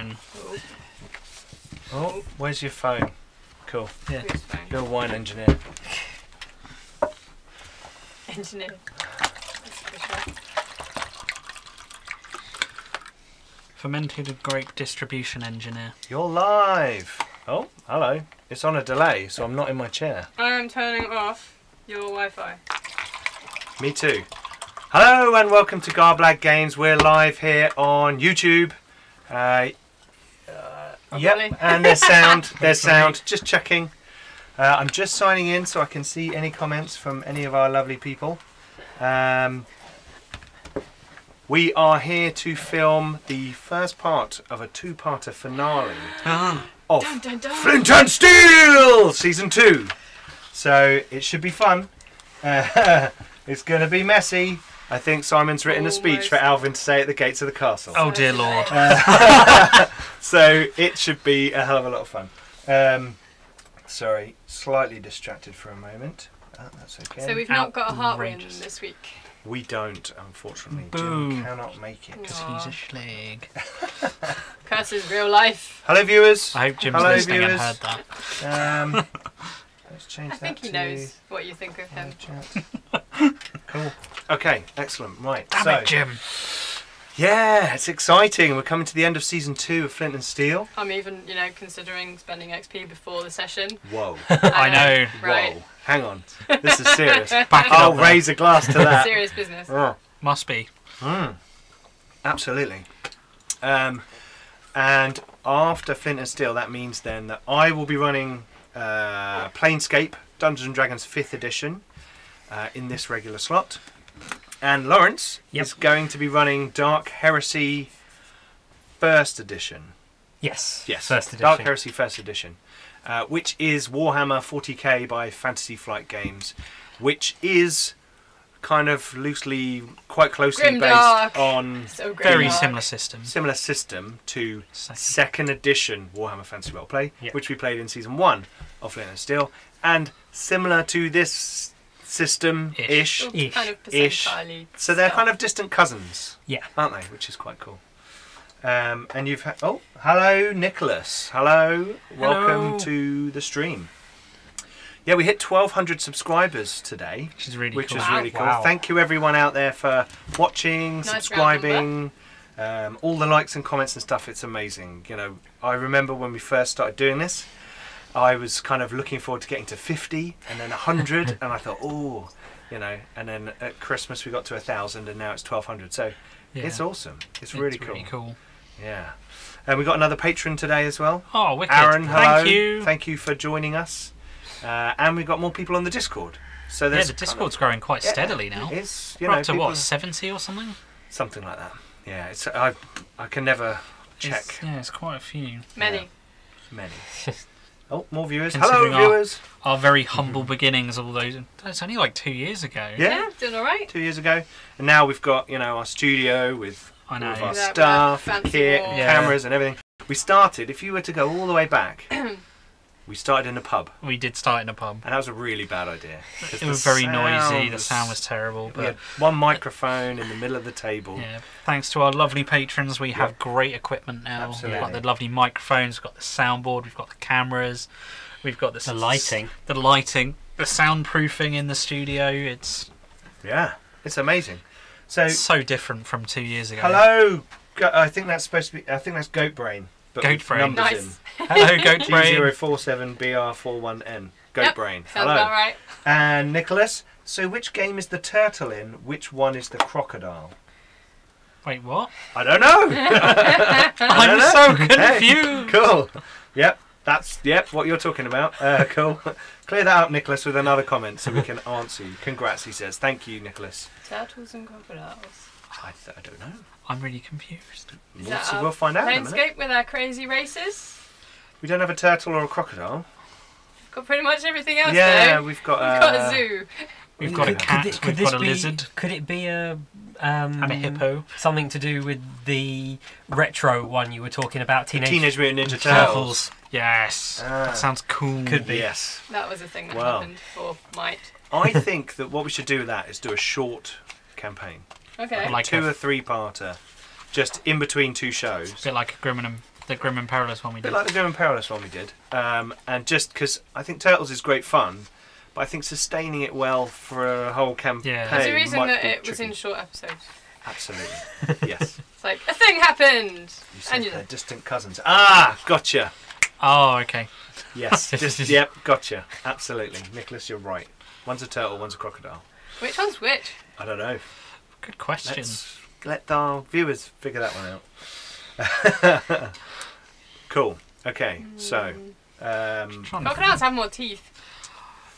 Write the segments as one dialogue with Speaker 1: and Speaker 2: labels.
Speaker 1: wine.
Speaker 2: Oh, where's your phone? Cool.
Speaker 1: Yeah.
Speaker 2: You're a wine engineer.
Speaker 3: Engineer.
Speaker 1: Fermented grape distribution engineer.
Speaker 2: You're live. Oh, hello. It's on a delay, so I'm not in my chair.
Speaker 3: I am turning off your Wi-Fi.
Speaker 2: Me too. Hello and welcome to Garblag Games. We're live here on YouTube. Yep, and there's sound. There's sound. Just checking. I'm just signing in so I can see any comments from any of our lovely people. We are here to film the first part of a two-parter finale of Flint and Steel Season 2. So it should be fun. It's going to be messy. I think Simon's written a speech for Alvin to say at the gates of the castle.
Speaker 1: Oh dear Lord.
Speaker 2: So it should be a hell of a lot of fun. Sorry, slightly distracted for a moment. That's okay.
Speaker 3: So we've not got a heart win this week.
Speaker 2: We don't, unfortunately.
Speaker 1: Boo.
Speaker 2: Jim cannot make it.
Speaker 1: Because he's a schleg.
Speaker 3: Curses real life.
Speaker 2: Hello, viewers.
Speaker 1: I hope Jim's
Speaker 2: Hello,
Speaker 1: listening
Speaker 2: viewers.
Speaker 1: and heard that.
Speaker 2: Let's change
Speaker 3: I
Speaker 2: that
Speaker 3: think he
Speaker 2: to
Speaker 3: knows what you think of him.
Speaker 2: chat. Cool. Okay, excellent. Right.
Speaker 1: Damn it, Jim.
Speaker 2: Yeah, it's exciting. We're coming to the end of Season 2 of Flint and Steel.
Speaker 3: I'm even, considering spending XP before the session.
Speaker 2: Whoa.
Speaker 1: I know.
Speaker 3: Right.
Speaker 2: Whoa. Hang on. This is serious.
Speaker 1: Back it
Speaker 2: I'll
Speaker 1: up there.
Speaker 2: raise a glass to that.
Speaker 3: Serious business.
Speaker 2: Oh.
Speaker 1: Must be.
Speaker 2: Absolutely. And after Flint and Steel, that means then that I will be running Planescape Dungeons & Dragons 5th edition in this regular slot. And Lawrence is going to be running Dark Heresy 1st edition.
Speaker 4: Yes.
Speaker 2: Yes,
Speaker 4: 1st edition.
Speaker 2: Dark Heresy 1st edition, which is Warhammer 40k by Fantasy Flight Games, which is kind of loosely, quite closely
Speaker 3: Grimdark.
Speaker 2: based on
Speaker 1: Very
Speaker 3: Grimdark.
Speaker 1: similar system.
Speaker 2: to second edition Warhammer Fantasy Roleplay, which we played in Season 1 of Flint and Steel, and similar to this system-ish.
Speaker 4: Ish.
Speaker 3: Kind of
Speaker 2: Ish.
Speaker 3: percentile-y
Speaker 2: So they're
Speaker 3: stuff.
Speaker 2: kind of distant cousins,
Speaker 4: Yeah.
Speaker 2: aren't they? Which is quite cool. And you've had... Oh, hello, Nicholas. Hello. Welcome to the stream. Yeah, we hit 1,200 subscribers today,
Speaker 1: Which is really
Speaker 2: which
Speaker 1: cool.
Speaker 2: is really cool.
Speaker 4: Wow.
Speaker 2: Thank you, everyone out there, for watching,
Speaker 3: Nice
Speaker 2: subscribing, all the likes and comments and stuff. It's amazing. You know, I remember when we first started doing this, I was kind of looking forward to getting to 50 and then 100, and I thought, oh, and then at Christmas we got to 1,000, and now it's 1,200. So
Speaker 1: Yeah.
Speaker 2: it's awesome. It's really
Speaker 1: cool.
Speaker 2: Yeah. And we got another patron today as well.
Speaker 1: Oh, wicked.
Speaker 2: Aaron, hello.
Speaker 1: Thank you.
Speaker 2: Thank you for joining us. And we've got more people on the Discord. So
Speaker 1: Yeah,
Speaker 2: there's
Speaker 1: the Discord's growing quite steadily now.
Speaker 2: It's
Speaker 1: We're up to what, 70 or something?
Speaker 2: something like that. Yeah, it's I can never check.
Speaker 1: It's quite a few.
Speaker 3: Many.
Speaker 2: Many. Oh, more viewers.
Speaker 1: Considering
Speaker 2: Hello, viewers.
Speaker 1: Our very humble beginnings, all those. It's only like 2 years ago.
Speaker 2: Yeah.
Speaker 3: Doing all right.
Speaker 2: 2 years ago, and now we've got our studio with
Speaker 1: I
Speaker 2: all
Speaker 1: know.
Speaker 2: of our
Speaker 3: With our
Speaker 2: stuff,
Speaker 3: fancy
Speaker 2: kit,
Speaker 3: wall.
Speaker 2: and
Speaker 1: Yeah.
Speaker 2: cameras, and everything. We started. If you were to go all the way back, we started in a pub,
Speaker 1: We did start in a pub.
Speaker 2: and that was a really bad idea. 'cause
Speaker 1: It
Speaker 2: the
Speaker 1: was very noisy.
Speaker 2: sound
Speaker 1: The sound was terrible.
Speaker 2: We
Speaker 1: But
Speaker 2: had one microphone in the middle of the table.
Speaker 1: yeah, thanks to our lovely patrons, we have great equipment now.
Speaker 2: Absolutely.
Speaker 1: We've got the lovely microphones. We've got the soundboard. We've got the cameras. We've got
Speaker 4: The lighting.
Speaker 1: The soundproofing in the studio. It's
Speaker 2: Yeah, it's amazing. So,
Speaker 1: so different from 2 years ago.
Speaker 2: hello. I think that's supposed to be. I think that's Goat Brain. But
Speaker 1: Goat
Speaker 2: with
Speaker 1: Brain.
Speaker 2: numbers
Speaker 3: Nice.
Speaker 1: Hello, Goat Brain.
Speaker 2: G047BR41N. Goat
Speaker 3: Yep,
Speaker 2: Brain.
Speaker 3: Sounds
Speaker 2: Hello.
Speaker 3: about right.
Speaker 2: And Nicholas. So, which game is the turtle in? Which one is the crocodile?
Speaker 1: Wait, what?
Speaker 2: I don't know.
Speaker 1: I'm so
Speaker 2: Hey,
Speaker 1: confused.
Speaker 2: cool. Yep. That's what you're talking about. Cool. Clear that up, Nicholas, with another comment so we can answer you. Congrats, he says. Thank you, Nicholas.
Speaker 3: Turtles and crocodiles.
Speaker 2: I don't know.
Speaker 1: I'm really confused.
Speaker 3: Is that
Speaker 2: We'll find out in a minute.
Speaker 3: Planescape with our crazy races.
Speaker 2: We don't have a turtle or a crocodile.
Speaker 3: We've got pretty much everything else
Speaker 2: Yeah,
Speaker 3: though.
Speaker 2: we've got
Speaker 3: We've got a zoo.
Speaker 1: We've got a cat. We've got a lizard.
Speaker 4: Could it be a
Speaker 1: And a hippo.
Speaker 4: something to do with the retro one you were talking about?
Speaker 2: Teenage Mutant Ninja Turtles.
Speaker 1: Turtles. Yes.
Speaker 2: Ah.
Speaker 1: That sounds cool.
Speaker 4: Could be.
Speaker 2: Yes.
Speaker 3: That was a thing that
Speaker 2: Wow.
Speaker 3: happened for Might.
Speaker 2: I think that what we should do with that is do a short campaign.
Speaker 3: Okay.
Speaker 1: Like
Speaker 2: Two
Speaker 1: a-
Speaker 2: or three-parter. Just in between two
Speaker 1: A
Speaker 2: shows.
Speaker 1: bit like a Grim and The Grim and Perilous one we
Speaker 2: A bit
Speaker 1: did.
Speaker 2: like the Grim and Perilous one we did. And just because I think Turtles is great fun, but I think sustaining it well for a whole campaign.
Speaker 1: Yeah.
Speaker 3: There's a reason
Speaker 2: might
Speaker 3: that
Speaker 2: be
Speaker 3: it was
Speaker 2: tricky.
Speaker 3: in short episodes.
Speaker 2: Absolutely. Yes.
Speaker 3: It's like, a thing happened!
Speaker 2: You said
Speaker 3: And you
Speaker 2: they're distant cousins. Ah, gotcha.
Speaker 1: Oh, okay.
Speaker 2: Yes. Yep, gotcha. Absolutely. Nicholas, you're right. One's a turtle, one's a crocodile.
Speaker 3: Which one's which?
Speaker 2: I don't know.
Speaker 1: Good question.
Speaker 2: Let's let our viewers figure that one out. Cool. Okay, so
Speaker 3: Crocodiles have more teeth.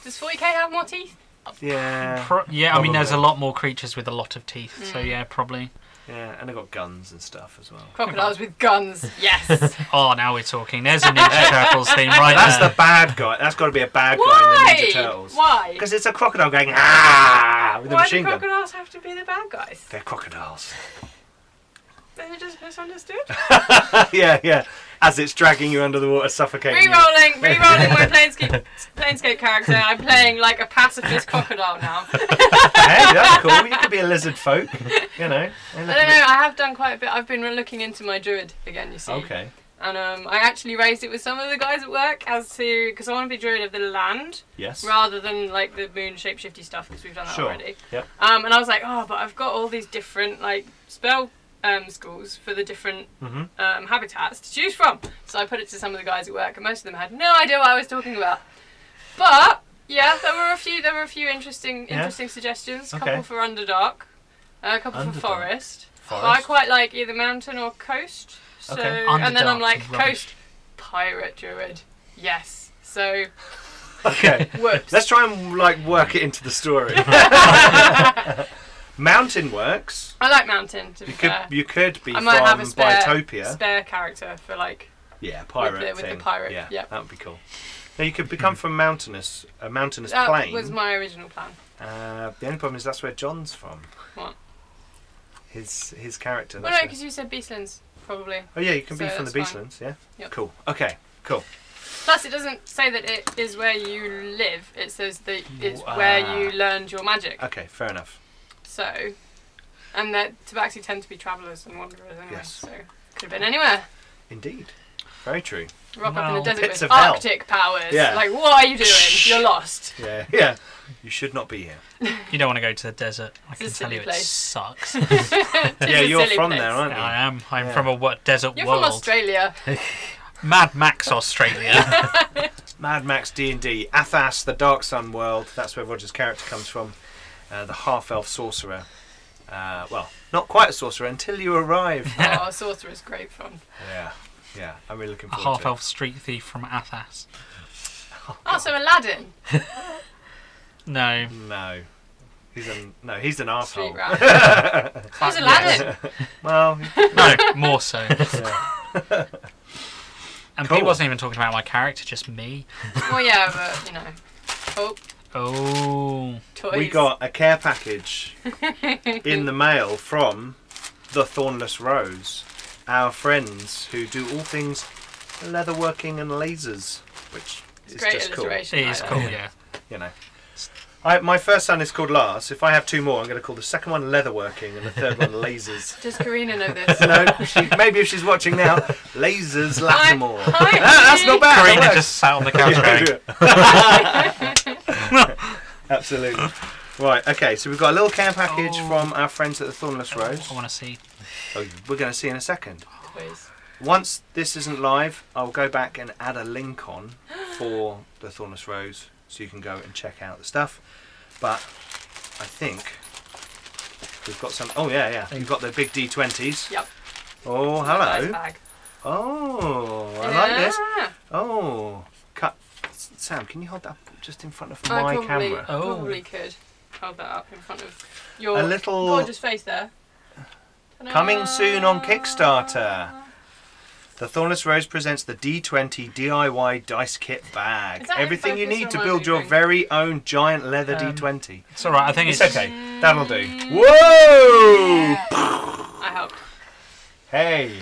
Speaker 3: Does 40k have more teeth?
Speaker 2: yeah,
Speaker 1: Yeah, I mean, there's a
Speaker 2: Probably.
Speaker 1: lot more creatures with a lot of teeth, so yeah, probably.
Speaker 2: yeah, and they've got guns and stuff as well.
Speaker 3: Crocodiles with guns, yes!
Speaker 1: Oh, now we're talking. There's a Ninja Turtles theme right
Speaker 2: That's
Speaker 1: there.
Speaker 2: the bad guy. That's got to be a bad guy in
Speaker 3: Why?
Speaker 2: the Ninja Turtles.
Speaker 3: Why?
Speaker 2: Because it's a crocodile going ah with a
Speaker 3: Why do
Speaker 2: machine gun.
Speaker 3: crocodiles have to be the bad guys?
Speaker 2: They're crocodiles.
Speaker 3: They're just misunderstood.
Speaker 2: yeah. As it's dragging you under the water, suffocating you.
Speaker 3: Rerolling my Planescape character. I'm playing like a pacifist crocodile now.
Speaker 2: Hey, that's cool. You could be a lizard folk, you know.
Speaker 3: I don't know, I have done quite a bit. I've been looking into my druid again, you see.
Speaker 2: Okay.
Speaker 3: And I actually raised it with some of the guys at work as to, because I want to be druid of the land
Speaker 2: Yes.
Speaker 3: rather than like the moon shapeshifty stuff, because we've done that
Speaker 2: Sure.
Speaker 3: already.
Speaker 2: Yep.
Speaker 3: And I was like, oh, but I've got all these different like spell schools for the different
Speaker 2: Mhm.
Speaker 3: habitats to choose from. So I put it to some of the guys at work, and most of them had no idea what I was talking about. But yeah, there were a few interesting suggestions. A
Speaker 2: Okay.
Speaker 3: couple for Underdark, a couple
Speaker 2: Underdark.
Speaker 3: for Forest.
Speaker 2: Forest.
Speaker 3: But I quite like either mountain or coast. So
Speaker 2: Okay.
Speaker 3: and then I'm
Speaker 1: Underdark's
Speaker 3: like
Speaker 1: rubbish.
Speaker 3: coast pirate druid. Yes. So
Speaker 2: Okay.
Speaker 3: whoops.
Speaker 2: Let's try and like work it into the story. Mountain works.
Speaker 3: I like mountain to be fair.
Speaker 2: You could be
Speaker 3: I might have a
Speaker 2: from
Speaker 3: spare
Speaker 2: Biotopia.
Speaker 3: spare character for like
Speaker 2: Yeah, pirate
Speaker 3: with the
Speaker 2: thing.
Speaker 3: pirate,
Speaker 2: Yeah,
Speaker 3: yep.
Speaker 2: that would be cool. Now you could become from a mountainous
Speaker 3: that
Speaker 2: plain.
Speaker 3: was my original plan.
Speaker 2: The only problem is that's where John's from.
Speaker 3: What?
Speaker 2: His character.
Speaker 3: Well,
Speaker 2: that's
Speaker 3: no,
Speaker 2: where-
Speaker 3: because you said Beastlands probably.
Speaker 2: Oh yeah, you can be
Speaker 3: so
Speaker 2: from the
Speaker 3: that's fine.
Speaker 2: Beastlands. Yeah.
Speaker 3: Yep.
Speaker 2: Cool. Okay. Cool.
Speaker 3: Plus, it doesn't say that it is where you live. It says that it's
Speaker 2: Ah.
Speaker 3: where you learned your magic.
Speaker 2: Okay. Fair enough.
Speaker 3: So, and that tabaxi tend to be travellers and wanderers anyway.
Speaker 2: Yes.
Speaker 3: So, could have been anywhere.
Speaker 2: Indeed. Very true.
Speaker 3: Rock up in the
Speaker 1: Well,
Speaker 3: desert
Speaker 2: pits
Speaker 3: with
Speaker 2: of hell.
Speaker 3: Arctic powers.
Speaker 2: Yeah.
Speaker 3: Like, what are you doing? You're lost.
Speaker 2: Yeah. Yeah. You should not be here.
Speaker 1: You don't want to go to the desert. I
Speaker 3: It's a
Speaker 1: can tell
Speaker 3: silly
Speaker 1: you it
Speaker 3: place.
Speaker 1: sucks.
Speaker 3: It's
Speaker 2: Yeah,
Speaker 3: a
Speaker 2: you're
Speaker 3: silly
Speaker 2: from
Speaker 3: place.
Speaker 2: there, aren't you?
Speaker 1: I am. I'm
Speaker 2: Yeah.
Speaker 1: from a desert
Speaker 3: You're
Speaker 1: world.
Speaker 3: from Australia.
Speaker 1: Mad Max Australia.
Speaker 2: Mad Max D&D, Athas, the Dark Sun world. That's where Roger's character comes from. The half-elf sorcerer. Well, not quite a sorcerer until you arrive.
Speaker 3: Oh, sorcerer's great fun.
Speaker 2: Yeah. I'm really looking
Speaker 1: A
Speaker 2: forward to it.
Speaker 1: half-elf street thief from Athas.
Speaker 3: Oh, so Aladdin.
Speaker 2: No.
Speaker 1: No.
Speaker 2: He's an arsehole.
Speaker 3: Street rat. Who's Aladdin?
Speaker 2: Well,
Speaker 1: No, more so.
Speaker 2: yeah.
Speaker 1: And
Speaker 2: Cool.
Speaker 1: Pete wasn't even talking about my character, just me.
Speaker 3: Well, yeah, but, you know. Oh,
Speaker 1: Oh.
Speaker 3: toys.
Speaker 2: We got a care package in the mail from the Thornless Rose, our friends who do all things leatherworking and lasers, which
Speaker 3: It's
Speaker 2: is
Speaker 3: great
Speaker 2: just cool.
Speaker 3: illustration.
Speaker 1: It
Speaker 3: I
Speaker 1: is
Speaker 3: like
Speaker 1: cool,
Speaker 3: it.
Speaker 1: yeah.
Speaker 2: You know. My first son is called Lars. If I have two more, I'm going to call the second one leatherworking and the third one lasers.
Speaker 3: Does Karina know this?
Speaker 2: No, maybe if she's watching now, lasers Lattimore.
Speaker 3: Hi,
Speaker 2: That's not bad.
Speaker 1: Karina
Speaker 2: that
Speaker 1: just sat on the couch going,
Speaker 2: Absolutely. Right, okay, so we've got a little care package from our friends at the Thornless Rose.
Speaker 1: I want to see.
Speaker 2: Oh, we're going to see in a second.
Speaker 3: Toys.
Speaker 2: Once this isn't live, I'll go back and add a link on for the Thornless Rose so you can go and check out the stuff. But I think we've got some. Oh, yeah. We've got the big D20s.
Speaker 3: Yep.
Speaker 2: Oh,
Speaker 3: Nice
Speaker 2: hello.
Speaker 3: bag.
Speaker 2: Oh, I like this.
Speaker 3: Yeah.
Speaker 2: Oh, cut. Sam, can you hold that up just in front of
Speaker 3: I
Speaker 2: my
Speaker 3: probably,
Speaker 2: camera?
Speaker 1: Oh.
Speaker 3: probably could hold that up in front of your
Speaker 2: A little-
Speaker 3: gorgeous face there.
Speaker 2: Coming soon on Kickstarter. The Thornless Rose presents the D20 DIY dice kit bag.
Speaker 3: Is that in
Speaker 2: Everything you
Speaker 3: focus
Speaker 2: need
Speaker 3: or
Speaker 2: to
Speaker 3: am I
Speaker 2: build your
Speaker 3: moving?
Speaker 2: very own giant leather D20.
Speaker 1: It's alright, I think
Speaker 2: It's
Speaker 1: it's
Speaker 2: okay. That'll do.
Speaker 3: Mm.
Speaker 2: Whoa!
Speaker 3: I helped.
Speaker 2: Hey.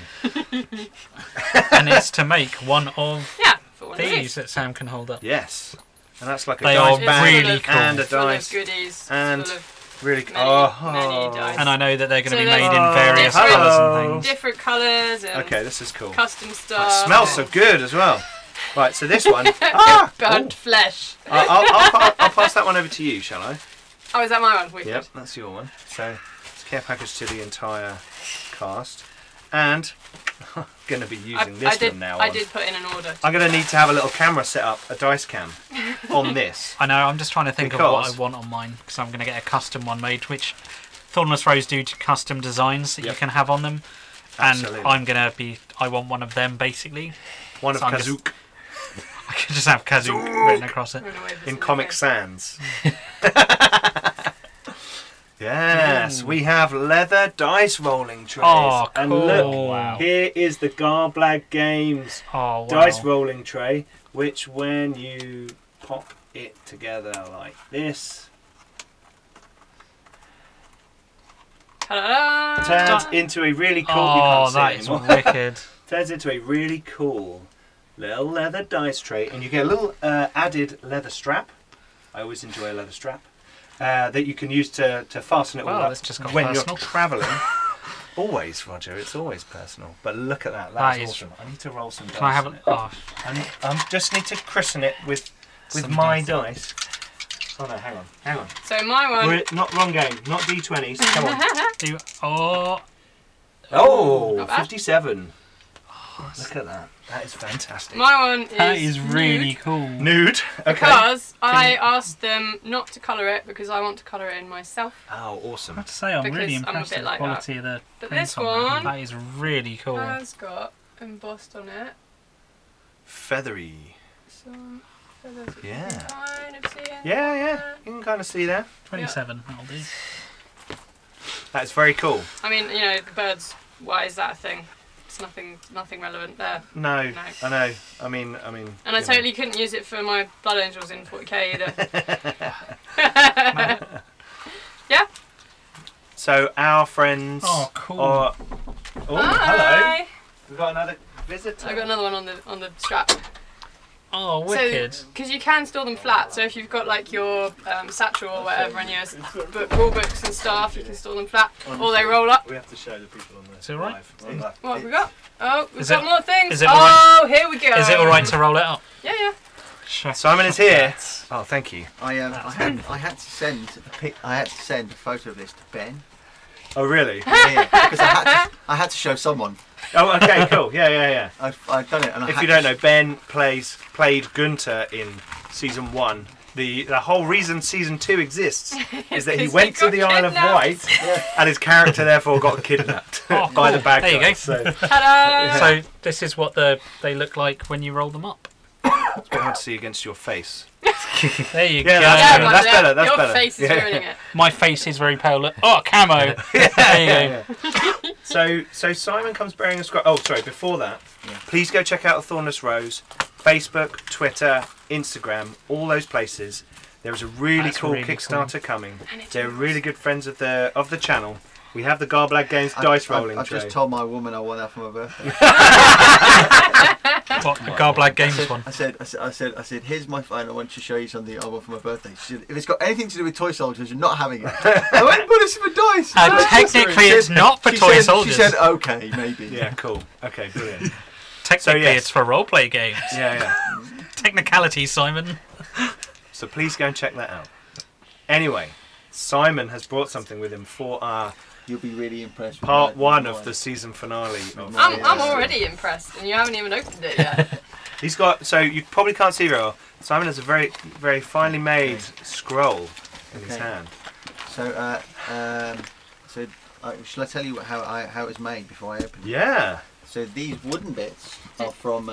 Speaker 1: and it's to make one of
Speaker 3: Yeah, for one of
Speaker 1: these
Speaker 3: these.
Speaker 1: that Sam can hold up.
Speaker 2: Yes. And that's like a
Speaker 1: They
Speaker 2: dice
Speaker 1: are
Speaker 2: bag
Speaker 1: really
Speaker 3: It's
Speaker 1: cool.
Speaker 2: and a
Speaker 3: full
Speaker 2: dice.
Speaker 3: of goodies.
Speaker 2: and
Speaker 3: full of
Speaker 2: Really.
Speaker 3: Many dice.
Speaker 1: And I know that they're going to
Speaker 3: So
Speaker 1: be made
Speaker 3: there's
Speaker 1: in various
Speaker 3: different-
Speaker 1: colours and things.
Speaker 3: Different colours and
Speaker 2: Okay, this is cool.
Speaker 3: custom
Speaker 2: Oh,
Speaker 3: stuff.
Speaker 2: it smells so good as well. Right, so this one.
Speaker 3: Burnt flesh.
Speaker 2: I'll pass that one over to you, shall I?
Speaker 3: Oh, is that my one? Wicked.
Speaker 2: Yep, that's your one. So it's care package to the entire cast, and I'm going to be using this from now on.
Speaker 3: I did put in an order.
Speaker 2: I'm going to need to have a little camera set up, a dice cam, on this.
Speaker 1: I know, I'm just trying to think of what I want on mine, because I'm going to get a custom one made, which Thornless Rose do custom designs that you can have on them.
Speaker 2: Absolutely.
Speaker 1: And I want one of them, basically.
Speaker 2: One of
Speaker 1: So
Speaker 2: Kazook
Speaker 1: I could just have Kazook written across it.
Speaker 2: in Comic Sans. Yes, we have leather dice rolling trays.
Speaker 1: Oh, cool.
Speaker 2: And look,
Speaker 1: Wow.
Speaker 2: here is the Garblag Games
Speaker 1: Oh, wow.
Speaker 2: dice rolling tray, which when you pop it together like this,
Speaker 3: Ta-da!
Speaker 2: turns into a really cool. You
Speaker 1: Oh,
Speaker 2: can't see
Speaker 1: that
Speaker 2: it
Speaker 1: is
Speaker 2: anymore.
Speaker 1: wicked.
Speaker 2: Turns into a really cool little leather dice tray, and you get a little added leather strap. I always enjoy a leather strap that you can use to fasten it all
Speaker 1: Wow,
Speaker 2: up
Speaker 1: that's just got
Speaker 2: when
Speaker 1: personal.
Speaker 2: you're travelling. Always, Roger. It's always personal. But look at that.
Speaker 1: That
Speaker 2: That's
Speaker 1: is-
Speaker 2: awesome. I need to roll some dice.
Speaker 1: Can I have
Speaker 2: on
Speaker 1: it?
Speaker 2: it.
Speaker 1: Oh,
Speaker 2: I just need to christen it with
Speaker 1: Some
Speaker 2: my
Speaker 1: dice.
Speaker 2: dice. Oh no, hang on.
Speaker 3: So my one.
Speaker 2: We're not wrong game. Not D20s. Come on.
Speaker 1: oh,
Speaker 2: Oh,
Speaker 3: Not bad.
Speaker 2: 57. Look at that. That is fantastic.
Speaker 3: My one is.
Speaker 1: that is really
Speaker 3: nude
Speaker 1: cool.
Speaker 2: Nude. Okay.
Speaker 3: Because I asked them not to colour it because I want to colour it in myself.
Speaker 2: Oh,
Speaker 1: I
Speaker 2: awesome.
Speaker 1: have to say, I'm
Speaker 3: Because
Speaker 1: really
Speaker 3: I'm a
Speaker 1: impressed
Speaker 3: bit
Speaker 1: with the
Speaker 3: like
Speaker 1: quality of the
Speaker 3: But
Speaker 1: print
Speaker 3: this
Speaker 1: on that.
Speaker 3: one
Speaker 1: That is really cool.
Speaker 3: has got embossed on it
Speaker 2: Feathery.
Speaker 3: some feathers which you
Speaker 2: Yeah.
Speaker 3: can kind of see in
Speaker 2: Yeah, yeah.
Speaker 3: there.
Speaker 2: You can kind of see there.
Speaker 1: 27, that'll do.
Speaker 2: That's very cool.
Speaker 3: I mean, you know, the birds. Why is that a thing? It's nothing relevant there.
Speaker 2: No,
Speaker 3: No.
Speaker 2: I know. I mean.
Speaker 3: And I
Speaker 2: you know.
Speaker 3: totally couldn't use it for my Blood Angels in 40k either. Yeah.
Speaker 2: So our friends.
Speaker 1: Oh, cool.
Speaker 2: Are... Oh, hello.
Speaker 3: Hi.
Speaker 2: We've got another visitor.
Speaker 3: I got another one on the strap.
Speaker 1: Oh, wicked.
Speaker 3: Because you can store them flat, so if you've got like your satchel or whatever and your rule books and stuff, you can store them flat, or they roll up.
Speaker 2: We have to show the people on this.
Speaker 1: Is it all right?
Speaker 3: What have we got? Oh, we've
Speaker 1: Is
Speaker 3: got
Speaker 1: it-
Speaker 3: more things.
Speaker 1: is it all right?
Speaker 3: Here we go.
Speaker 1: Is it alright to roll it up?
Speaker 3: Yeah, yeah.
Speaker 2: Simon is here. Oh, thank you.
Speaker 5: I had to send a photo of this to Ben.
Speaker 2: Oh, really?
Speaker 5: Because I had to show someone.
Speaker 2: Oh, okay, cool. Yeah.
Speaker 5: I've done it, and
Speaker 2: If you don't know, Ben played Gunter in season 1. The whole reason season 2 exists is that he
Speaker 3: Because
Speaker 2: went
Speaker 3: he
Speaker 2: to the
Speaker 3: got
Speaker 2: Isle of
Speaker 3: kidnapped.
Speaker 2: Wight, and his character therefore got kidnapped
Speaker 1: Oh,
Speaker 2: by the
Speaker 1: cool.
Speaker 2: bad
Speaker 1: There you
Speaker 2: guys.
Speaker 1: go.
Speaker 2: So
Speaker 3: Ta-da!
Speaker 1: So this is what they look like when you roll them up.
Speaker 2: it's a bit hard to see against your face.
Speaker 1: There you go.
Speaker 2: Yeah, that's better, that's
Speaker 3: your
Speaker 2: better.
Speaker 3: face is
Speaker 2: Yeah.
Speaker 3: ruining it.
Speaker 1: My face is very pale. Look. Oh, camo. There you go.
Speaker 2: So Simon comes bearing a scroll. Oh, sorry. Before that, please go check out the Thornless Rose, Facebook, Twitter, Instagram, all those places. There is a really
Speaker 1: That's
Speaker 2: cool
Speaker 1: really
Speaker 2: Kickstarter coming.
Speaker 3: And it's
Speaker 2: They're
Speaker 3: yours.
Speaker 2: really good friends of the channel. We have the Garblag Games dice rolling
Speaker 5: I've
Speaker 2: tray.
Speaker 5: just told my woman I want that for my birthday.
Speaker 1: What, the Garblag Games one?
Speaker 5: I said, here's my phone. I want to show you something I want for my birthday. She said, if it's got anything to do with toy soldiers, you're not having it. I went, but it's for dice.
Speaker 1: Technically, it's not for toy soldiers.
Speaker 5: She said, okay, maybe.
Speaker 2: Yeah, cool. Okay, brilliant.
Speaker 1: Technically,
Speaker 2: yes.
Speaker 1: it's for roleplay games.
Speaker 2: Yeah.
Speaker 1: Technicality, Simon.
Speaker 2: So please go and check that out. Anyway, Simon has brought something with him for our
Speaker 5: You'll be really impressed. with
Speaker 2: part
Speaker 5: my-
Speaker 2: 1
Speaker 5: my-
Speaker 2: of the season finale. Of
Speaker 3: I'm already impressed, and you haven't even opened it yet.
Speaker 2: He's got, so you probably can't see very well, Simon has a very, very finely made scroll in his
Speaker 5: Okay.
Speaker 2: hand.
Speaker 5: So, shall I tell you how it was made before I open it?
Speaker 2: Yeah.
Speaker 5: So these wooden bits are from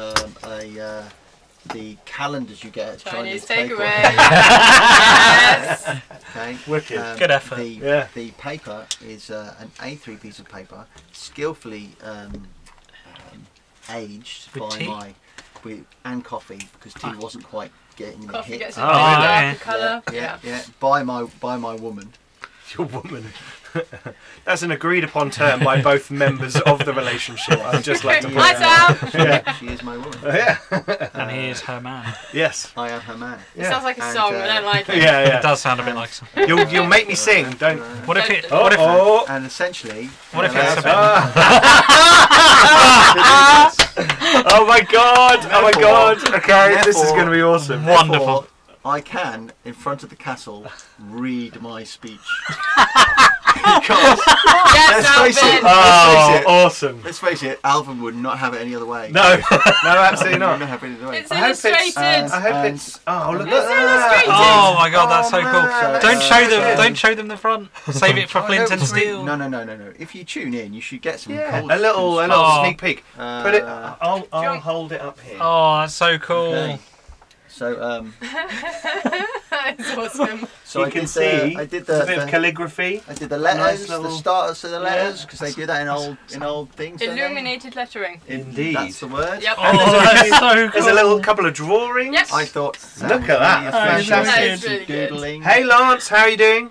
Speaker 5: the calendars you get at
Speaker 3: Chinese
Speaker 5: Chinese
Speaker 3: takeaway.
Speaker 5: takeaway.
Speaker 3: Yes.
Speaker 5: Okay.
Speaker 2: Wicked.
Speaker 1: Good effort.
Speaker 2: Yeah.
Speaker 5: The paper is an A3 piece of paper, skillfully aged
Speaker 1: With
Speaker 5: by
Speaker 1: tea?
Speaker 5: and coffee, because tea wasn't quite getting the
Speaker 3: Coffee
Speaker 5: hit.
Speaker 3: gets a
Speaker 2: Oh,
Speaker 3: bit
Speaker 2: really?
Speaker 3: darker colour.
Speaker 5: Yeah. By my woman.
Speaker 2: Your woman. That's an agreed upon term by both members of the relationship. I'd just like to point
Speaker 3: Hi,
Speaker 2: out.
Speaker 3: Sam.
Speaker 5: She is my woman.
Speaker 2: Yeah.
Speaker 1: And he is her man.
Speaker 2: Yes.
Speaker 5: I am her man.
Speaker 3: It sounds like a song. I don't like it.
Speaker 2: Yeah.
Speaker 1: It does sound a bit like some.
Speaker 2: You'll make me sing. Don't.
Speaker 1: What if it?
Speaker 5: And essentially,
Speaker 1: What if it's a bit?
Speaker 2: Oh my god! Oh my god! Okay, this is going to be awesome.
Speaker 1: Wonderful.
Speaker 5: I can, in front of the castle, read my speech. Because
Speaker 3: Yes, Alvin.
Speaker 2: Oh, awesome!
Speaker 5: let's face it, Alvin would not have it any other way.
Speaker 2: No, absolutely
Speaker 5: Would
Speaker 2: not.
Speaker 5: not have it any other way.
Speaker 3: It's
Speaker 2: I hope it's.
Speaker 3: illustrated.
Speaker 2: I hope
Speaker 5: And-
Speaker 2: it's. Oh, look at
Speaker 3: It's
Speaker 2: that!
Speaker 3: illustrated.
Speaker 1: Oh my god, that's so
Speaker 2: man,
Speaker 1: cool!
Speaker 2: that's
Speaker 1: Don't show
Speaker 2: so
Speaker 1: them.
Speaker 2: good.
Speaker 1: Don't show them the front. Save it for
Speaker 5: Oh,
Speaker 1: Flint
Speaker 5: no,
Speaker 1: and Steel.
Speaker 5: No. If you tune in, you should get some
Speaker 2: Yeah,
Speaker 5: cold
Speaker 2: a little
Speaker 1: Oh.
Speaker 2: sneak peek. Put it. I'll hold it up here.
Speaker 1: Oh, that's so cool.
Speaker 5: Okay. So,
Speaker 3: It's awesome.
Speaker 5: so
Speaker 2: You
Speaker 5: I
Speaker 2: can
Speaker 5: did
Speaker 2: see
Speaker 5: I did
Speaker 2: a bit of
Speaker 5: the
Speaker 2: calligraphy.
Speaker 5: I did the letters,
Speaker 2: Nice little-
Speaker 5: the starters of the letters, because they do that in old things. don't they?
Speaker 3: Illuminated lettering.
Speaker 2: Indeed.
Speaker 5: That's the word.
Speaker 3: Yep.
Speaker 1: Oh, that's so cool.
Speaker 2: There's a little couple of drawings.
Speaker 3: Yep.
Speaker 5: I thought.
Speaker 2: Look at that.
Speaker 1: That is
Speaker 2: Fantastic.
Speaker 3: That is really good.
Speaker 5: Doodling.
Speaker 2: Hey Lance, how are you doing?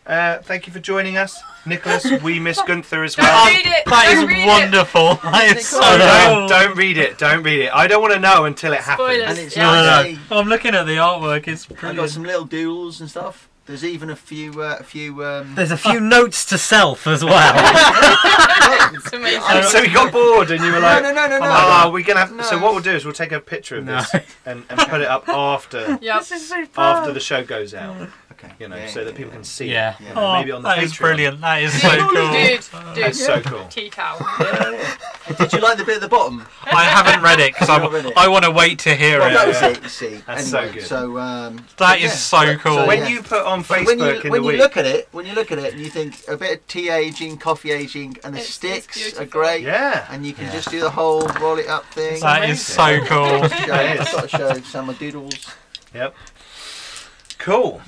Speaker 2: Thank you for joining us. Nicholas, we miss Gunther as
Speaker 3: Don't
Speaker 2: well.
Speaker 3: read it.
Speaker 1: That
Speaker 3: Don't
Speaker 1: is
Speaker 3: read
Speaker 1: wonderful. That is so cool.
Speaker 2: Don't read it. Don't read it. I don't want to know until it happens.
Speaker 3: Spoilers.
Speaker 5: And it's
Speaker 3: Yeah.
Speaker 5: nice.
Speaker 1: I'm looking at the artwork. It's
Speaker 5: I got
Speaker 1: brilliant.
Speaker 5: some little doodles and stuff. There's even a few.
Speaker 4: There's a few notes to self as well.
Speaker 3: it. It's amazing.
Speaker 2: So we got bored and you were like,
Speaker 5: no.
Speaker 2: oh, we're gonna have.
Speaker 5: No.
Speaker 2: So what we'll do is we'll take a picture of this and put it up after
Speaker 3: Yep.
Speaker 2: the show goes out.
Speaker 5: Okay.
Speaker 2: You know,
Speaker 5: Yeah,
Speaker 2: so that
Speaker 5: yeah,
Speaker 2: people
Speaker 5: yeah.
Speaker 2: can see.
Speaker 1: Yeah.
Speaker 2: It. You
Speaker 5: Yeah.
Speaker 2: know,
Speaker 1: Oh,
Speaker 2: maybe on the
Speaker 1: that is
Speaker 2: Patreon.
Speaker 1: brilliant. That is so cool.
Speaker 3: Dude.
Speaker 2: That's so cool.
Speaker 3: Tea towel.
Speaker 5: Did you like the bit at the bottom?
Speaker 1: I haven't read it because
Speaker 5: You haven't read it?
Speaker 1: I want to wait to hear
Speaker 5: Well, that
Speaker 1: it.
Speaker 5: was it. You see.
Speaker 2: That's so
Speaker 5: Anyway,
Speaker 2: good.
Speaker 5: So
Speaker 1: That
Speaker 5: yeah.
Speaker 1: is so cool.
Speaker 5: So,
Speaker 2: When
Speaker 5: yeah.
Speaker 2: you put on
Speaker 5: But
Speaker 2: Facebook in
Speaker 5: when
Speaker 2: the
Speaker 5: you
Speaker 2: week,
Speaker 5: look at it, and you think a bit of tea aging, coffee aging, and the
Speaker 3: It's
Speaker 5: sticks
Speaker 3: beautiful.
Speaker 5: are great.
Speaker 2: yeah,
Speaker 5: And you can just do the whole roll it up thing.
Speaker 1: That is so cool.
Speaker 5: I've got to show some of doodles.
Speaker 2: yep. Cool.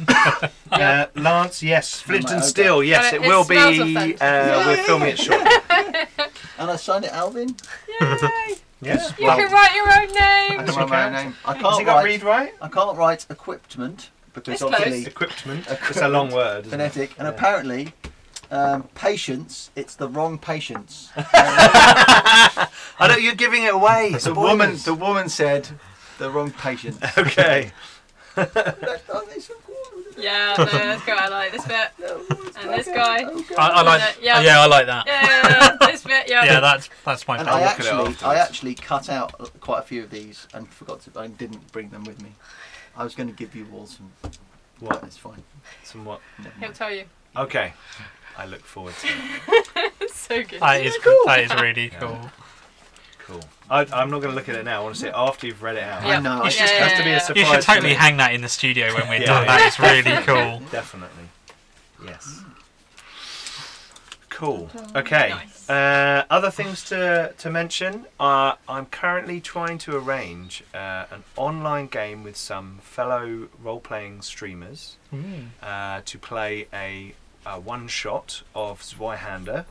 Speaker 2: Lance, yes. Flint and
Speaker 5: Okay.
Speaker 2: Steel, yes, it
Speaker 3: It
Speaker 2: will
Speaker 3: smells
Speaker 2: be.
Speaker 3: authentic.
Speaker 2: We're filming it shortly.
Speaker 5: And I signed it Alvin.
Speaker 3: Yay.
Speaker 2: Yeah.
Speaker 3: You can write your own
Speaker 5: I
Speaker 3: name.
Speaker 5: can write my own name. I
Speaker 2: Has he
Speaker 5: can't
Speaker 2: got
Speaker 5: write.
Speaker 2: read right?
Speaker 5: I can't write equipment because
Speaker 3: It's close.
Speaker 5: obviously
Speaker 2: Equipment. It's a long word. Isn't it?
Speaker 5: phonetic, and
Speaker 2: Yeah.
Speaker 5: apparently patience. It's the wrong patience.
Speaker 2: I don't. You're giving it away.
Speaker 5: The woman said the wrong patience.
Speaker 2: Okay.
Speaker 3: Yeah, no, that's good. I like this bit. And this guy.
Speaker 1: I like.
Speaker 3: Yeah.
Speaker 1: Yeah, I like that.
Speaker 3: Yeah, this bit. Yeah.
Speaker 1: Yeah, that's my
Speaker 5: And
Speaker 1: favourite.
Speaker 2: look at it afterwards.
Speaker 5: I actually cut out quite a few of these and forgot to. I didn't bring them with me. I was going to give you all some.
Speaker 2: What?
Speaker 5: It's fine.
Speaker 2: Somewhat.
Speaker 3: He'll tell you.
Speaker 2: Okay. I look forward to it.
Speaker 3: It's so good.
Speaker 1: That is really cool.
Speaker 2: Cool. I'm not going to look at it now. I want to see it after you've read it out.
Speaker 3: Yeah.
Speaker 5: I know.
Speaker 2: It
Speaker 5: It's
Speaker 2: just
Speaker 3: Yeah,
Speaker 2: has to be
Speaker 3: yeah,
Speaker 2: a
Speaker 3: yeah.
Speaker 2: surprise.
Speaker 1: You should
Speaker 2: to
Speaker 1: totally
Speaker 2: me.
Speaker 1: hang that in the studio when we're
Speaker 2: Yeah,
Speaker 1: done.
Speaker 2: yeah.
Speaker 1: That is really cool.
Speaker 2: Definitely. Yes. Cool. Okay.
Speaker 3: Nice.
Speaker 2: Other things to mention. I'm currently trying to arrange an online game with some fellow role-playing streamers to play a one-shot of Zweihander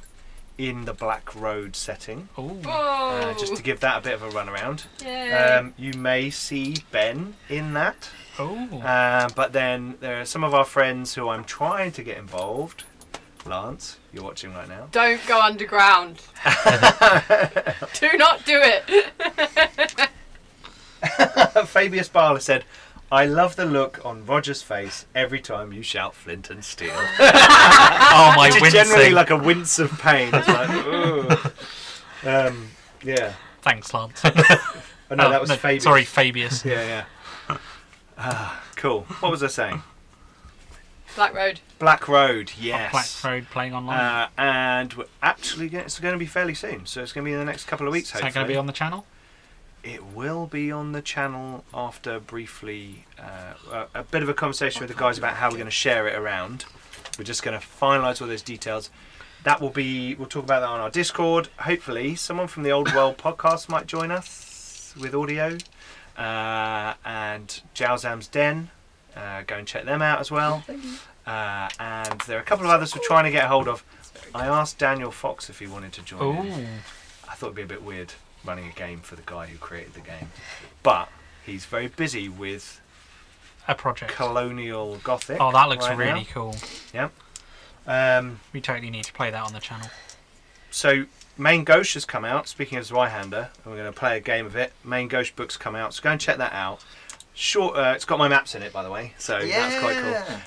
Speaker 2: in the Black Road setting.
Speaker 1: Ooh.
Speaker 3: Whoa.
Speaker 2: Just to give that a bit of a run around.
Speaker 3: Yay.
Speaker 2: You may see Ben in that.
Speaker 1: Ooh.
Speaker 2: But then there are some of our friends who I'm trying to get involved. Lance, you're watching right now.
Speaker 3: Don't go underground. Do not do it.
Speaker 2: Fabius Barler said, I love the look on Roger's face every time you shout Flint and Steel.
Speaker 1: Oh, my
Speaker 2: Which is
Speaker 1: wincing.
Speaker 2: generally like a wince of pain. It's like, ooh. Yeah.
Speaker 1: Thanks, Lance.
Speaker 2: Oh, no, that was Fabius.
Speaker 1: Sorry, Fabius.
Speaker 2: Yeah. Cool. What was I saying?
Speaker 3: Black Road.
Speaker 2: Black Road, yes.
Speaker 1: Black Road playing online.
Speaker 2: And we're actually it's going to be fairly soon, so it's going to be in the next couple of weeks.
Speaker 1: Is that
Speaker 2: Hopefully,
Speaker 1: going to be on the channel?
Speaker 2: It will be on the channel after briefly a bit of a conversation with the guys about how we're going to share it around. We're just going to finalise all those details. That will be. We'll talk about that on our Discord. Hopefully, someone from the Old World podcast might join us with audio, and Jaozam's Den. Go and check them out as well. And there are a couple of others we're trying to get a hold of. I asked Daniel Fox if he wanted to join in.
Speaker 1: Ooh.
Speaker 2: I thought it'd be a bit weird running a game for the guy who created the game. But he's very busy with
Speaker 1: A project.
Speaker 2: Colonial Gothic.
Speaker 1: Oh, that looks
Speaker 2: right
Speaker 1: really
Speaker 2: now.
Speaker 1: cool.
Speaker 2: Yep.
Speaker 1: We totally need to play that on the channel.
Speaker 2: So Main Ghost has come out. Speaking of Zweihander, and we're going to play a game of it. Main Ghost book's come out, so go and check that out. It's got my maps in it, by the way, so that's quite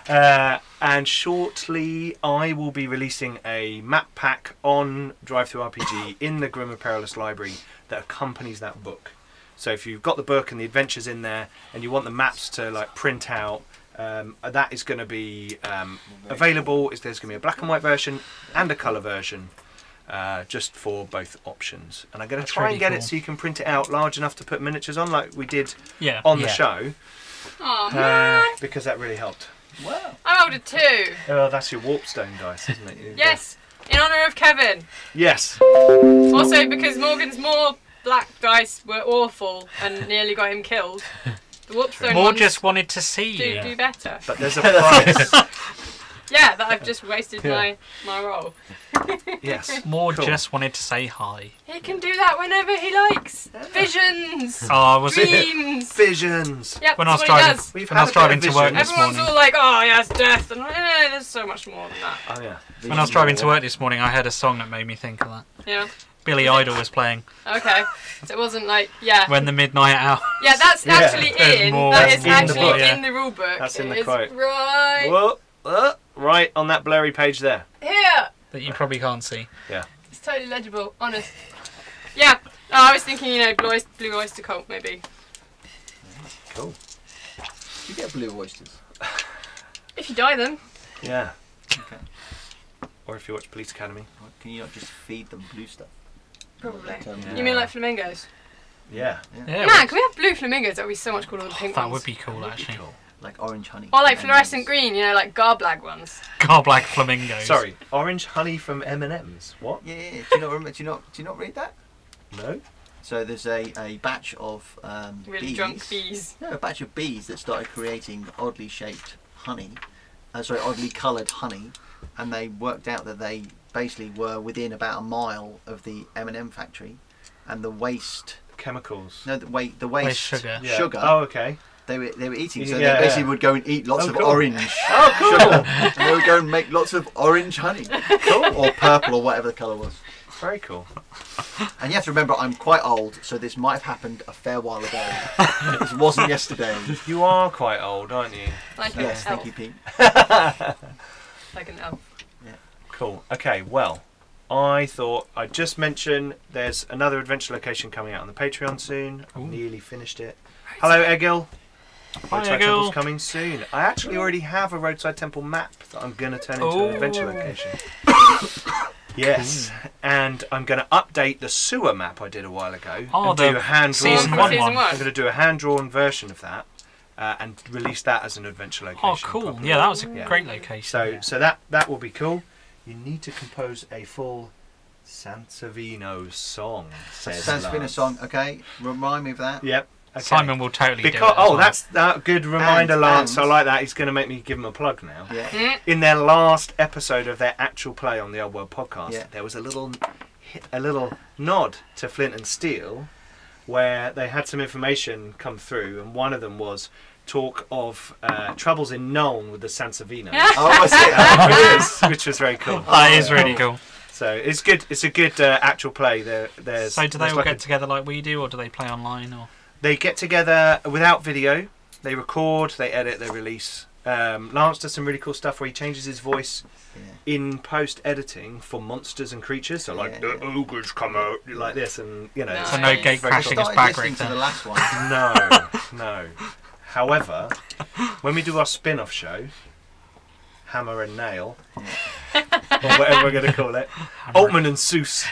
Speaker 2: cool. And shortly, I will be releasing a map pack on Drive-Thru RPG in the Grim and Perilous library that accompanies that book. So if you've got the book and the adventures in there, and you want the maps to like print out, that is going to be available. There's going to be a black and white version and a colour version. Just for both options, and I'm going to try and get it so you can print it out large enough to put miniatures on, like we did on the show.
Speaker 3: Oh man!
Speaker 2: Because that really helped.
Speaker 5: Wow.
Speaker 3: I rolled a 2.
Speaker 2: Oh, that's your warpstone dice, isn't it?
Speaker 3: Yes, in honour of Kevin.
Speaker 2: Yes.
Speaker 3: Also because Morgan's more black dice were awful and nearly got him killed. The warpstone ones
Speaker 1: just wanted to see you.
Speaker 3: do better.
Speaker 2: But there's a price.
Speaker 3: Yeah, that I've just wasted my roll.
Speaker 2: Yes.
Speaker 1: More just wanted to say hi.
Speaker 3: He can do that whenever he likes. Visions.
Speaker 1: Oh, was it?
Speaker 3: Dreams.
Speaker 2: Visions.
Speaker 3: Yep,
Speaker 1: When I was
Speaker 3: that's what he
Speaker 1: driving,
Speaker 3: does.
Speaker 2: We've
Speaker 1: when I was
Speaker 2: had a bit
Speaker 1: driving
Speaker 2: of
Speaker 1: to work
Speaker 2: vision.
Speaker 1: this
Speaker 3: Everyone's
Speaker 1: morning,
Speaker 3: all like, oh, he has death. And there's so much more than that.
Speaker 2: Oh yeah.
Speaker 1: when I was driving to work this morning, I heard a song that made me think of that.
Speaker 3: Yeah.
Speaker 1: Billy Idol was playing.
Speaker 3: Okay. So it wasn't like, yeah.
Speaker 1: When the midnight hour.
Speaker 3: Yeah, that's actually
Speaker 1: There's
Speaker 3: in.
Speaker 1: more.
Speaker 3: That
Speaker 1: That's
Speaker 3: is
Speaker 1: in the
Speaker 3: actually
Speaker 1: book, yeah.
Speaker 3: in the rule book.
Speaker 2: That's in
Speaker 3: It
Speaker 2: the
Speaker 3: is
Speaker 2: quote.
Speaker 3: Right
Speaker 2: Right on that blurry page there.
Speaker 3: here.
Speaker 1: That you probably can't see.
Speaker 2: Yeah.
Speaker 3: It's totally legible, honest. Yeah. No, I was thinking, Blue Oyster Cult, maybe.
Speaker 2: Cool.
Speaker 5: You get blue oysters.
Speaker 3: If you dye them.
Speaker 2: Yeah.
Speaker 5: Okay.
Speaker 2: Or if you watch Police Academy.
Speaker 5: Can you not just feed them blue stuff?
Speaker 3: Probably.
Speaker 2: Yeah.
Speaker 3: You mean like flamingos?
Speaker 2: Yeah.
Speaker 1: Yeah,
Speaker 3: Man, can we have blue flamingos? That would be so much cooler than pink
Speaker 1: that
Speaker 3: ones.
Speaker 1: would be cool, actually.
Speaker 5: Like orange honey.
Speaker 3: Or like fluorescent green, like Garblag ones.
Speaker 1: Garblag flamingos.
Speaker 2: Sorry, orange honey from M&M's. What?
Speaker 5: Yeah. Do you not remember? Do you not read that?
Speaker 2: No.
Speaker 5: So there's a batch of
Speaker 3: Really
Speaker 5: bees.
Speaker 3: drunk bees.
Speaker 5: No, a batch of bees that started creating oddly shaped honey. Oddly coloured honey, and they worked out that they basically were within about a mile of the M&M factory, and the waste.
Speaker 2: Chemicals.
Speaker 5: No, the waste
Speaker 1: sugar.
Speaker 2: Yeah.
Speaker 5: sugar.
Speaker 2: Oh, okay.
Speaker 5: They were eating, so
Speaker 2: Yeah,
Speaker 5: they basically
Speaker 2: yeah.
Speaker 5: would go and eat lots of
Speaker 2: cool.
Speaker 5: orange
Speaker 2: Oh, cool.
Speaker 5: sugar, and they would go and make lots of orange honey, or purple, or whatever the colour was.
Speaker 2: Very cool.
Speaker 5: And you have to remember, I'm quite old, so this might have happened a fair while ago. This wasn't yesterday.
Speaker 2: You are quite old, aren't you?
Speaker 3: Like an
Speaker 5: Yes,
Speaker 3: elf.
Speaker 5: thank you, Pete.
Speaker 3: Like an elf.
Speaker 2: Cool. Okay, well, I thought I'd just mention there's another adventure location coming out on the Patreon soon. I've nearly finished it. Hello, Egil.
Speaker 1: Hi,
Speaker 2: Roadside
Speaker 1: Egil.
Speaker 2: Temple's coming soon. I actually already have a Roadside Temple map that I'm going to turn into an adventure location. Yes, and I'm going to update the sewer map I did a while ago.
Speaker 1: Oh,
Speaker 2: and do
Speaker 1: the
Speaker 2: a hand-drawn
Speaker 1: season
Speaker 3: From
Speaker 1: one
Speaker 3: season
Speaker 1: one.
Speaker 3: one.
Speaker 2: I'm going to do a hand-drawn version of that and release that as an adventure location.
Speaker 1: Oh, cool.
Speaker 2: properly.
Speaker 1: Yeah, that was a
Speaker 2: Yeah.
Speaker 1: great location.
Speaker 2: So that will be cool. You need to compose a full Sansevino song. Says
Speaker 5: Sansevino
Speaker 2: Lance.
Speaker 5: song, okay. Remind me of that.
Speaker 2: Yep. Okay.
Speaker 1: Simon will totally do it.
Speaker 2: Because
Speaker 1: as well.
Speaker 2: that's that good reminder, Lance.
Speaker 5: and-
Speaker 2: I like that. He's going to make me give him a plug now.
Speaker 5: Yeah.
Speaker 2: In their last episode of their actual play on the Old World podcast,
Speaker 5: Yeah.
Speaker 2: there was a little nod to Flint and Steel, where they had some information come through, and one of them was talk of troubles in Nuln with the Sansevino.
Speaker 5: Oh, I see.
Speaker 2: which was very cool.
Speaker 1: That is really cool.
Speaker 2: So it's good. It's a good actual play. There's
Speaker 1: So do they
Speaker 2: there's
Speaker 1: all
Speaker 2: like
Speaker 1: get together like we do, or do they play online? Or
Speaker 2: They get together without video. They record, they edit, they release. Lance does some really cool stuff where he changes his voice in post editing for monsters and creatures. So like the ogres come out like this, and you know.
Speaker 3: Nice.
Speaker 2: it's
Speaker 1: so no
Speaker 3: Nice.
Speaker 1: gate
Speaker 5: I
Speaker 1: crashing as
Speaker 5: started
Speaker 1: bag
Speaker 5: listening
Speaker 1: break
Speaker 5: to the
Speaker 1: then.
Speaker 5: last one.
Speaker 2: No. However, when we do our spin-off show, Hammer and Nail, or whatever we're going to call it, Altman and Seuss.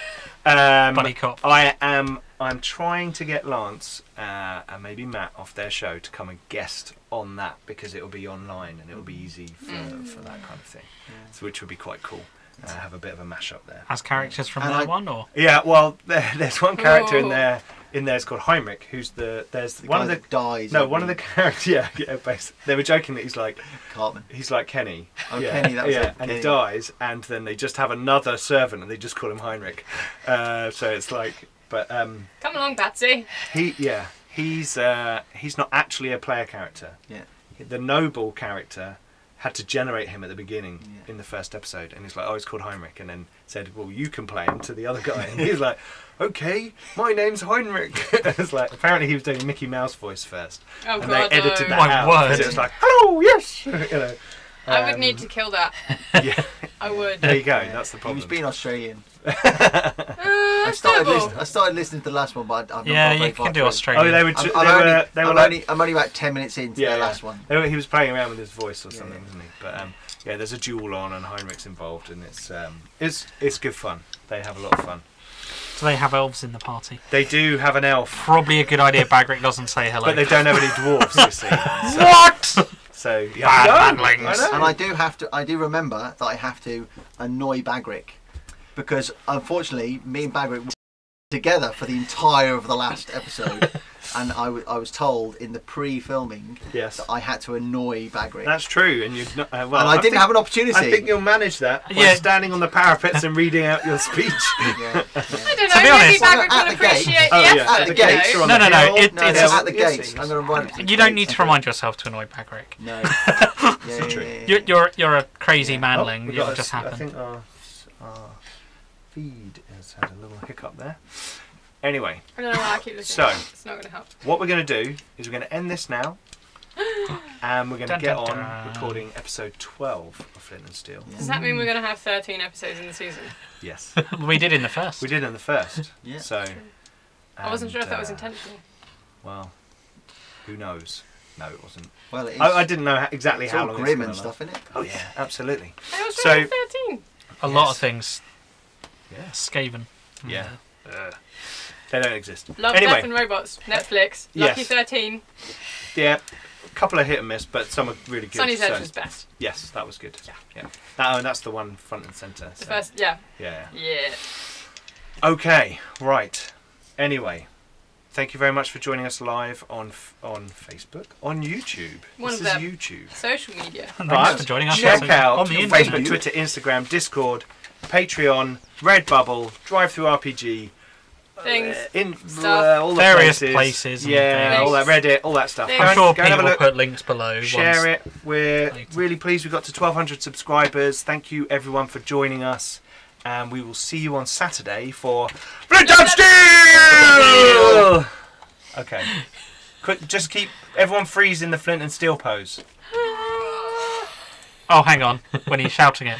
Speaker 1: Buddy cop.
Speaker 2: I'm trying to get Lance and maybe Matt off their show to come and guest on that, because it'll be online and it'll be easy for that kind of thing, so, which would be quite cool. Have a bit of a mashup there.
Speaker 1: As characters from
Speaker 5: And
Speaker 1: that
Speaker 5: I-
Speaker 1: one, or
Speaker 2: Yeah, well, there's one character in
Speaker 3: Ooh.
Speaker 2: there. In there is called Heinrich, who's
Speaker 5: The
Speaker 2: one
Speaker 5: guy
Speaker 2: of the
Speaker 5: that dies.
Speaker 2: no
Speaker 5: every-
Speaker 2: one of the characters. Yeah, basically. They were joking that he's like
Speaker 5: Cartman.
Speaker 2: Kenny.
Speaker 5: Oh,
Speaker 2: yeah,
Speaker 5: Kenny, that was
Speaker 2: yeah,
Speaker 5: it,
Speaker 2: and he
Speaker 5: Kenny.
Speaker 2: dies, and then they just have another servant, and they just call him Heinrich. So it's like, but
Speaker 3: Come along, Patsy.
Speaker 2: he's not actually a player character.
Speaker 5: Yeah.
Speaker 2: The noble character had to generate him at the beginning in the first episode, and he's like, oh, he's called Heinrich, and then said, well, you can play him to the other guy, and he's like, okay, my name's Heinrich. It's like, apparently he was doing a Mickey Mouse voice first, and they edited that out.
Speaker 1: Word.
Speaker 2: It was like, hello, yes,
Speaker 3: I would need to kill that.
Speaker 2: Yeah,
Speaker 3: I would.
Speaker 2: there you go. That's the problem.
Speaker 5: He was being Australian.
Speaker 3: I
Speaker 5: started listening to the last one, but I've not got very
Speaker 1: you
Speaker 5: far
Speaker 1: can do
Speaker 5: through.
Speaker 1: Australian.
Speaker 2: Oh,
Speaker 5: I'm only about 10 minutes into the last one.
Speaker 2: He was playing around with his voice or something, wasn't he? But there's a duel on, and Heinrich's involved, and it's good fun. They have a lot of fun.
Speaker 1: Do they have elves in the party?
Speaker 2: They do have an elf.
Speaker 1: Probably a good idea. Bagric doesn't say hello.
Speaker 2: But they don't have any dwarves, you see. So,
Speaker 1: What?
Speaker 2: So
Speaker 1: Bad handlings.
Speaker 5: And I do remember that I have to annoy Bagric, because unfortunately me and Bagric were together for the entire of the last episode, and I was told in the pre-filming that I had to annoy Bagric.
Speaker 2: That's true, and you've not.
Speaker 5: And I didn't have an opportunity.
Speaker 2: I think you'll manage that by standing on the parapets and reading out your speech.
Speaker 3: I don't know. Maybe Bagric will appreciate the effort.
Speaker 5: At the gates.
Speaker 1: No. It's
Speaker 5: at the gates. I'm going to run it.
Speaker 1: You don't need to remind yourself to annoy Bagric.
Speaker 5: No.
Speaker 1: You're a crazy manling. It'll just happen.
Speaker 2: I think our feed has had a little hiccup there. Anyway,
Speaker 3: I don't know why I keep looking.
Speaker 2: So
Speaker 3: it's not going to help.
Speaker 2: What we're going to do is we're going to end this now, and we're going to get on recording episode 12 of Flint and Steel.
Speaker 3: Does that mean we're going to have 13 episodes in the season?
Speaker 2: Yes.
Speaker 1: We did in the first.
Speaker 2: We did in the first.
Speaker 5: Yeah.
Speaker 2: So.
Speaker 3: I wasn't sure if that was intentional.
Speaker 2: Well, who knows? No, it wasn't.
Speaker 5: Well, it is.
Speaker 2: I didn't know exactly how
Speaker 5: all
Speaker 2: long
Speaker 5: grim
Speaker 2: it's
Speaker 5: and stuff, isn't it?
Speaker 2: Oh yeah, absolutely.
Speaker 3: I was so 13.
Speaker 1: A lot of things.
Speaker 2: Yeah.
Speaker 1: Skaven.
Speaker 2: Yeah. They don't exist.
Speaker 3: Love,
Speaker 2: anyway.
Speaker 3: Death and Robots. Netflix. Lucky 13.
Speaker 2: Yeah. A couple of hit and miss, but some are really good.
Speaker 3: Sunny's Edge was best.
Speaker 2: Yes, that was good.
Speaker 3: Yeah.
Speaker 2: That's the one front and centre.
Speaker 3: The first, yeah.
Speaker 2: Yeah.
Speaker 3: Yeah.
Speaker 2: Okay, right. Anyway, thank you very much for joining us live on Facebook, on YouTube. This is YouTube.
Speaker 3: Social media.
Speaker 1: Thanks for joining us.
Speaker 2: Check out
Speaker 1: on the
Speaker 2: Facebook, Twitter, Instagram, Discord, Patreon, Redbubble, DriveThruRPG.
Speaker 3: Things,
Speaker 2: all the
Speaker 1: various places.
Speaker 2: Yeah, all that Reddit, all that stuff.
Speaker 1: I'm sure people will put links below.
Speaker 2: Share it. We're really pleased we got to 1,200 subscribers. Thank you everyone for joining us, and we will see you on Saturday for Flint and Steel. Okay, quick, just keep everyone freeze in the Flint and Steel pose.
Speaker 1: Oh, hang on, when he's shouting it.